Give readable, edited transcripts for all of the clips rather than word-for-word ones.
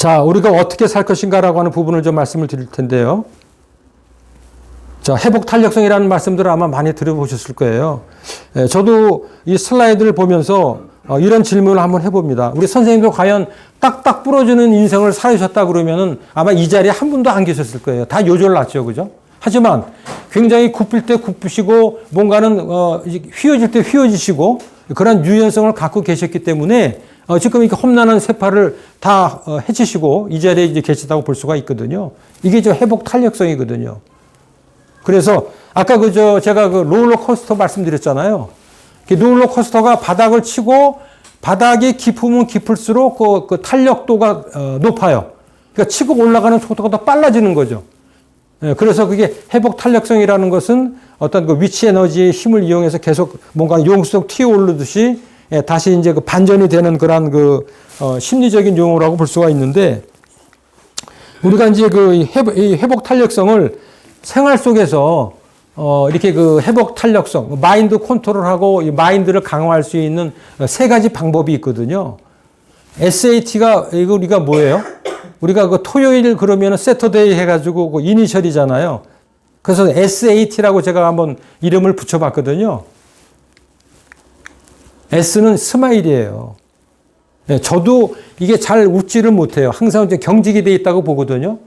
자, 우리가 어떻게 살 것인가라고 하는 부분을 좀 말씀을 드릴 텐데요. 자, 회복 탄력성이라는 말씀들을 아마 많이 들어보셨을 거예요. 저도 이 슬라이드를 보면서 이런 질문을 한번 해봅니다. 우리 선생님도 과연 딱딱 부러지는 인생을 살으셨다 그러면은 아마 이 자리에 한 분도 안 계셨을 거예요. 다 요절났죠, 그죠? 하지만 굉장히 굽힐 때 굽히시고 뭔가는 휘어질 때 휘어지시고 그런 유연성을 갖고 계셨기 때문에 지금 이렇게 험난한 세파를 다 해치시고 이 자리에 이제 계시다고 볼 수가 있거든요. 이게 저 회복 탄력성이거든요. 그래서 아까 제가 롤러코스터 말씀드렸잖아요. 롤러코스터가 바닥을 치고 바닥이 깊으면 깊을수록 그 탄력도가 높아요. 그러니까 치고 올라가는 속도가 더 빨라지는 거죠. 그래서 그게 회복 탄력성이라는 것은 어떤 그 위치 에너지의 힘을 이용해서 계속 뭔가 용수속 튀어 오르듯이 다시 이제 그 반전이 되는 그런 심리적인 용어라고 볼 수가 있는데, 우리가 이제 이 회복 탄력성을 생활 속에서 이렇게 그 회복 탄력성, 마인드 컨트롤하고 이 마인드를 강화할 수 있는 세 가지 방법이 있거든요. SAT가 이거 우리가 뭐예요? 우리가 그 토요일 그러면은 세터데이 해가지고 그 이니셜이잖아요. 그래서 SAT라고 제가 한번 이름을 붙여봤거든요. S는 스마일이에요. 저도 이게 잘 웃지를 못해요. 항상 이제 경직이 돼 있다고 보거든요.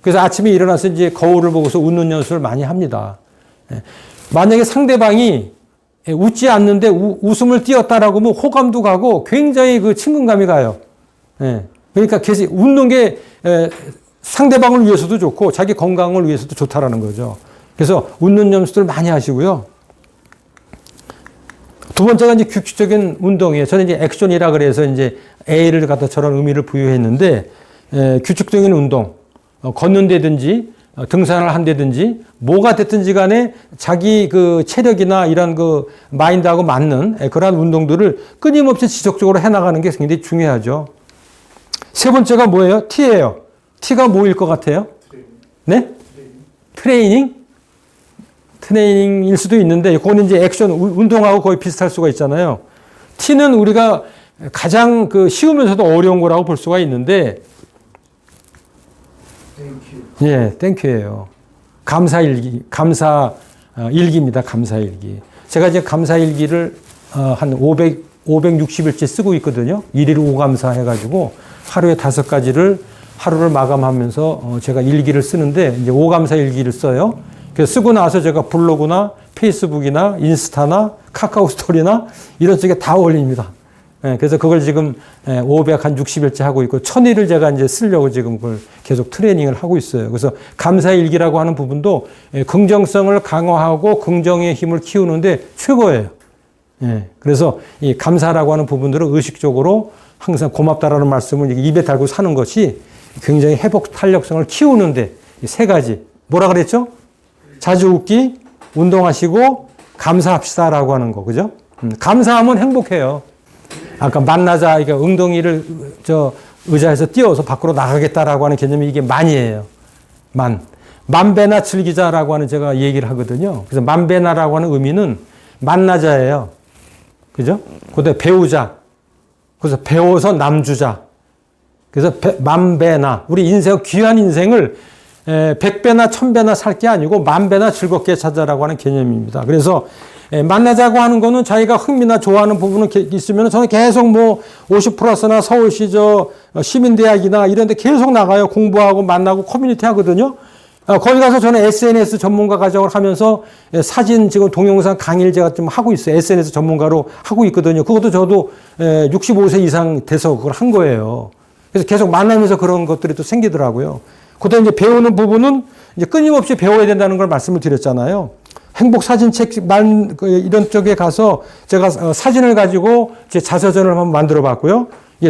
그래서 아침에 일어나서 이제 거울을 보고서 웃는 연습을 많이 합니다. 만약에 상대방이 웃지 않는데 웃음을 띄었다라고 하면 호감도 가고 굉장히 그 친근감이 가요. 그러니까 계속 웃는 게 상대방을 위해서도 좋고 자기 건강을 위해서도 좋다라는 거죠. 그래서 웃는 연습을 많이 하시고요. 두 번째가 이제 규칙적인 운동이에요. 저는 이제 액션이라 그래서 이제 A를 갖다 저런 의미를 부여했는데, 규칙적인 운동, 걷는다든지 등산을 한다든지 뭐가 됐든지 간에 자기 그 체력이나 이런 그 마인드하고 맞는 그러한 운동들을 끊임없이 지속적으로 해나가는 게 굉장히 중요하죠. 세 번째가 뭐예요? T예요. T가 뭐일 것 같아요? 네? 트레이닝? 트레이닝일 수도 있는데, 그거는 이제 액션, 운동하고 거의 비슷할 수가 있잖아요. T는 우리가 가장 쉬우면서도 어려운 거라고 볼 수가 있는데, 예, 땡큐예요. 감사일기, 감사일기입니다. 감사일기. 제가 이제 감사일기를 한 560일째 쓰고 있거든요. 1일 5감사 해가지고 하루에 5가지를 하루를 마감하면서 제가 일기를 쓰는데, 이제 5감사 일기를 써요. 그래서 쓰고 나서 제가 블로그나 페이스북이나 인스타나 카카오 스토리나 이런 쪽에 다 올립니다. 그래서 그걸 지금 560일째 하고 있고 1000일을 제가 이제 쓰려고 지금 그걸 계속 트레이닝을 하고 있어요. 그래서 감사일기라고 하는 부분도 긍정성을 강화하고 긍정의 힘을 키우는데 최고예요. 그래서 이 감사라고 하는 부분들을 의식적으로 항상 고맙다라는 말씀을 입에 달고 사는 것이 굉장히 회복 탄력성을 키우는데 이 세 가지. 뭐라 그랬죠? 자주 웃기, 운동하시고 감사합시다라고 하는 거. 그죠? 감사하면 행복해요. 아까 만나자, 그러니까 엉덩이를 의자에서 띄워서 밖으로 나가겠다라고 하는 개념이 이게 만이에요. 만배나 즐기자라고 하는 제가 얘기를 하거든요. 그래서 만배나라고 하는 의미는 만나자예요. 그죠? 그다음에 배우자. 그래서 배워서 남주자. 그래서 만배나, 우리 인생, 귀한 인생을 100배나 1000배나 살 게 아니고 만배나 즐겁게 찾아라고 하는 개념입니다. 그래서 만나자고 하는 거는 자기가 흥미나 좋아하는 부분은 있으면 저는 계속 50+나 서울시 시민대학이나 이런 데 계속 나가요. 공부하고 만나고 커뮤니티 하거든요. 거기 가서 저는 SNS 전문가 과정을 하면서 사진 지금 동영상 강의를 제가 좀 하고 있어요. SNS 전문가로 하고 있거든요. 그것도 저도 65세 이상 돼서 그걸 한 거예요. 그래서 계속 만나면서 그런 것들이 또 생기더라고요. 그다음에 이제 배우는 부분은 이제 끊임없이 배워야 된다는 걸 말씀을 드렸잖아요. 행복 사진책 이런 쪽에 가서 제가 사진을 가지고 제 자서전을 한번 만들어 봤고요.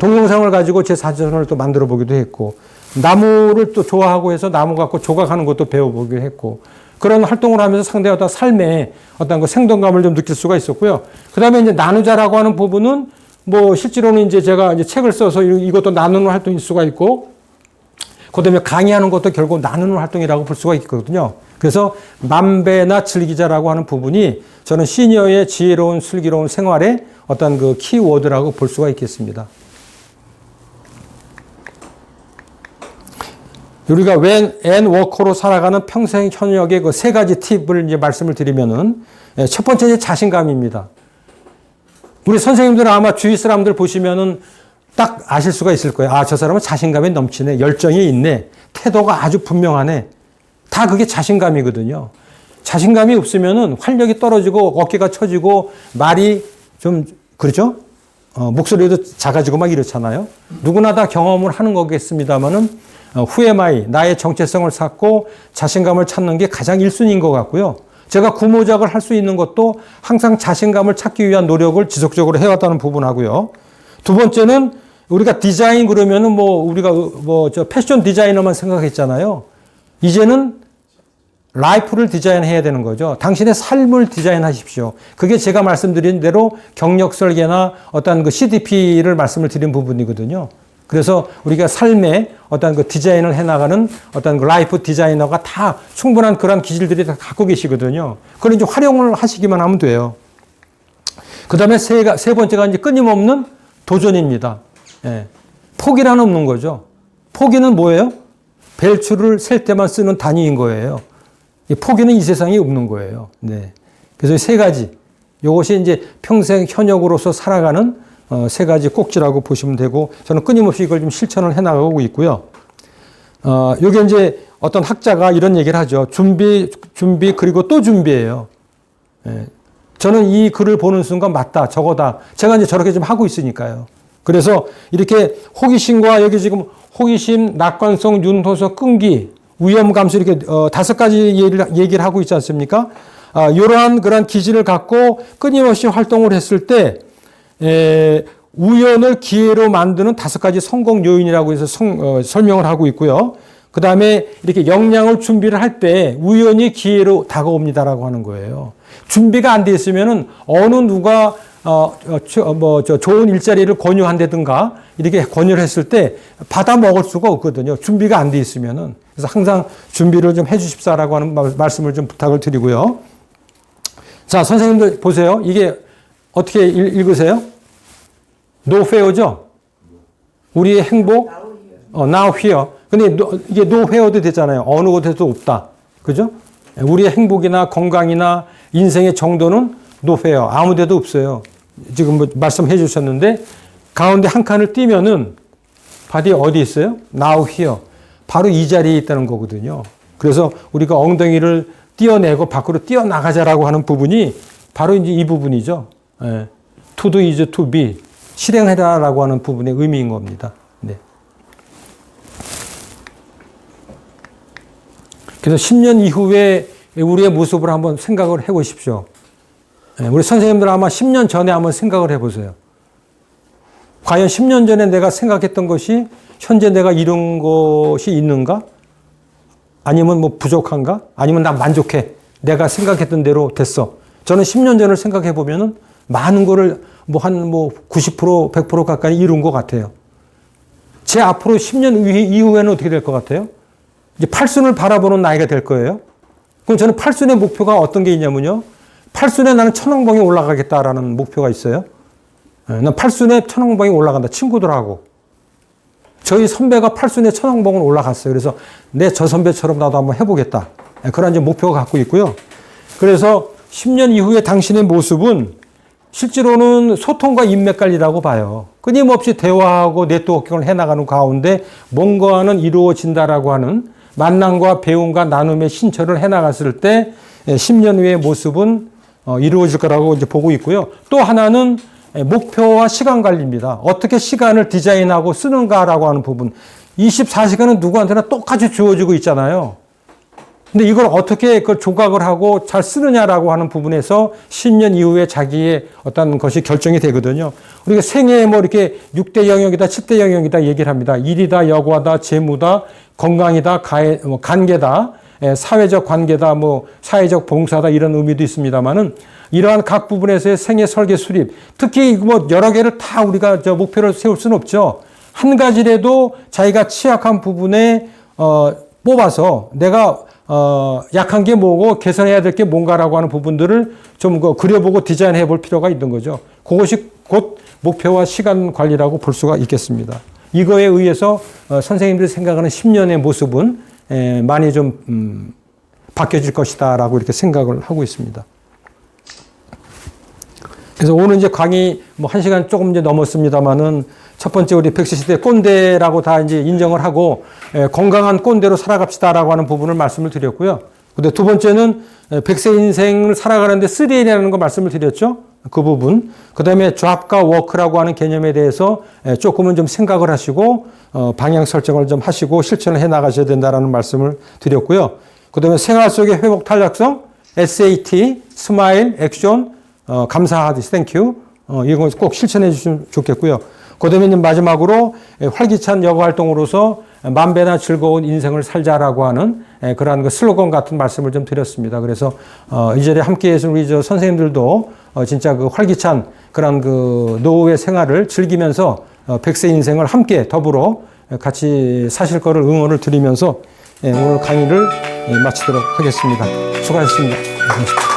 동영상을 가지고 제 자서전을 또 만들어 보기도 했고, 나무를 또 좋아하고 해서 나무 갖고 조각하는 것도 배워보기도 했고, 그런 활동을 하면서 상대의 어떤 삶에 어떤 그 생동감을 좀 느낄 수가 있었고요. 그 다음에 이제 나누자라고 하는 부분은 실제로는 이제 제가 이제 책을 써서 이것도 나누는 활동일 수가 있고, 그 다음에 강의하는 것도 결국 나누는 활동이라고 볼 수가 있거든요. 그래서 만배나 즐기자라고 하는 부분이 저는 시니어의 지혜로운 슬기로운 생활의 어떤 그 키워드라고 볼 수가 있겠습니다. 우리가 앤 워커로 살아가는 평생 현역의 그 세 가지 팁을 이제 말씀을 드리면은, 첫 번째 자신감입니다. 우리 선생님들은 아마 주위 사람들 보시면은 딱 아실 수가 있을 거예요. 아, 저 사람은 자신감이 넘치네. 열정이 있네. 태도가 아주 분명하네. 다 그게 자신감이거든요. 자신감이 없으면은 활력이 떨어지고 어깨가 처지고 말이 좀, 그렇죠? 목소리도 작아지고 막 이렇잖아요. 누구나 다 경험을 하는 거겠습니다만은, who am I? 나의 정체성을 찾고 자신감을 찾는 게 가장 1순위인 것 같고요. 제가 구모작을 할 수 있는 것도 항상 자신감을 찾기 위한 노력을 지속적으로 해왔다는 부분하고요. 두 번째는 우리가 디자인 그러면은 우리가 저 패션 디자이너만 생각했잖아요. 이제는 라이프를 디자인해야 되는 거죠. 당신의 삶을 디자인하십시오. 그게 제가 말씀드린 대로 경력 설계나 어떤 그 CDP를 말씀을 드린 부분이거든요. 그래서 우리가 삶의 어떤 그 디자인을 해나가는 어떤 그 라이프 디자이너가 다 충분한 그런 기질들이 다 갖고 계시거든요. 그걸 이제 활용을 하시기만 하면 돼요. 그 다음에 세 번째가 이제 끊임없는 도전입니다. 예. 포기란 없는 거죠. 포기는 뭐예요? 벨추를 셀 때만 쓰는 단위인 거예요. 포기는 이 세상에 없는 거예요. 네. 그래서 세 가지. 이것이 이제 평생 현역으로서 살아가는 세 가지 꼭지라고 보시면 되고, 저는 끊임없이 이걸 좀 실천을 해 나가고 있고요. 요게 이제 어떤 학자가 이런 얘기를 하죠. 준비, 그리고 또 준비예요. 예. 저는 이 글을 보는 순간 맞다, 저거다. 제가 이제 저렇게 좀 하고 있으니까요. 그래서 이렇게 호기심과 여기 지금 호기심, 낙관성, 윤호소, 끈기, 위험 감수 이렇게 5가지 얘기를 하고 있지 않습니까? 이러한 그런 기질을 갖고 끊임없이 활동을 했을 때 우연을 기회로 만드는 5가지 성공 요인이라고 해서 설명을 하고 있고요. 그 다음에 이렇게 역량을 준비를 할 때 우연히 기회로 다가옵니다라고 하는 거예요. 준비가 안 돼 있으면은 어느 누가 좋은 일자리를 권유한다든가 이렇게 권유를 했을 때 받아 먹을 수가 없거든요. 준비가 안 돼 있으면은. 그래서 항상 준비를 좀 해 주십사라고 하는 말씀을 좀 부탁을 드리고요. 자, 선생님들 보세요. 이게 어떻게 읽으세요? No fear죠? 우리의 행복? Now here. 근데 이게 no fear도 되잖아요. 어느 곳에도 없다. 그죠? 우리의 행복이나 건강이나 인생의 정도는 no fear. 아무 데도 없어요. 지금 말씀해 주셨는데 가운데 한 칸을 띄면은 바디 어디 있어요? Now here. 바로 이 자리에 있다는 거거든요. 그래서 우리가 엉덩이를 띄어내고 밖으로 띄어나가자라고 하는 부분이 바로 이제 이 부분이죠. 예. To do is to be. 실행해라라고 하는 부분의 의미인 겁니다. 네. 그래서 10년 이후에 우리의 모습을 한번 생각을 해 보십시오. 예. 우리 선생님들 아마 10년 전에 한번 생각을 해 보세요. 과연 10년 전에 내가 생각했던 것이 현재 내가 이룬 것이 있는가? 아니면 부족한가? 아니면 나 만족해. 내가 생각했던 대로 됐어. 저는 10년 전을 생각해 보면은 많은 거를 한 90%, 100% 가까이 이룬 것 같아요. 제 앞으로 10년 이후에는 어떻게 될 것 같아요? 이제 팔순을 바라보는 나이가 될 거예요. 그럼 저는 팔순의 목표가 어떤 게 있냐면요. 팔순에 나는 천왕봉에 올라가겠다라는 목표가 있어요. 난 팔순에 천왕봉에 올라간다. 친구들하고. 저희 선배가 팔순에 천왕봉을 올라갔어요. 그래서 저 선배처럼 나도 한번 해보겠다. 그런 이제 목표가 갖고 있고요. 그래서 10년 이후에 당신의 모습은 실제로는 소통과 인맥관리라고 봐요. 끊임없이 대화하고 네트워킹을 해나가는 가운데 뭔가는 이루어진다라고 하는 만남과 배움과 나눔의 신처를 해나갔을 때 10년 후의 모습은 이루어질 거라고 이제 보고 있고요. 또 하나는 목표와 시간 관리입니다. 어떻게 시간을 디자인하고 쓰는가라고 하는 부분. 24시간은 누구한테나 똑같이 주어지고 있잖아요. 근데 이걸 어떻게 그 조각을 하고 잘 쓰느냐라고 하는 부분에서 10년 이후에 자기의 어떤 것이 결정이 되거든요. 우리가 생애에 이렇게 6대 영역이다, 7대 영역이다 얘기를 합니다. 일이다, 여가다, 재무다, 건강이다, 관계다, 사회적 관계다, 사회적 봉사다 이런 의미도 있습니다만은 이러한 각 부분에서의 생애 설계 수립, 특히 여러 개를 다 우리가 목표를 세울 수는 없죠. 한 가지라도 자기가 취약한 부분에 뽑아서 내가 약한 게 뭐고 개선해야 될 게 뭔가라고 하는 부분들을 좀 그려보고 디자인해 볼 필요가 있는 거죠. 그것이 곧 목표와 시간 관리라고 볼 수가 있겠습니다. 이거에 의해서 선생님들이 생각하는 10년의 모습은 많이 좀 바뀌어질 것이다라고 이렇게 생각을 하고 있습니다. 그래서 오늘 이제 강의 뭐 1시간 조금 이제 넘었습니다만은 첫 번째 우리 100세 시대 꼰대라고 다 이제 인정을 하고 건강한 꼰대로 살아갑시다라고 하는 부분을 말씀을 드렸고요. 근데 두 번째는 100세 인생을 살아가는데 3L이라는 거 말씀을 드렸죠. 그 부분. 그 다음에 잡과 워크라고 하는 개념에 대해서 조금은 좀 생각을 하시고 방향 설정을 좀 하시고 실천을 해 나가셔야 된다라는 말씀을 드렸고요. 그 다음에 생활 속의 회복 탄력성, SAT, 스마일, 액션, 감사하듯이 땡큐. 이건 꼭 실천해 주시면 좋겠고요. 그 다음에 마지막으로 활기찬 여가 활동으로서 만배나 즐거운 인생을 살자라고 하는 그러한 그 슬로건 같은 말씀을 좀 드렸습니다. 그래서 이 자리에 함께 해주신 우리 저 선생님들도 진짜 그 활기찬 그런 그 노후의 생활을 즐기면서 100세 인생을 함께 더불어 같이 사실 거를 응원을 드리면서 오늘 강의를 마치도록 하겠습니다. 수고하셨습니다.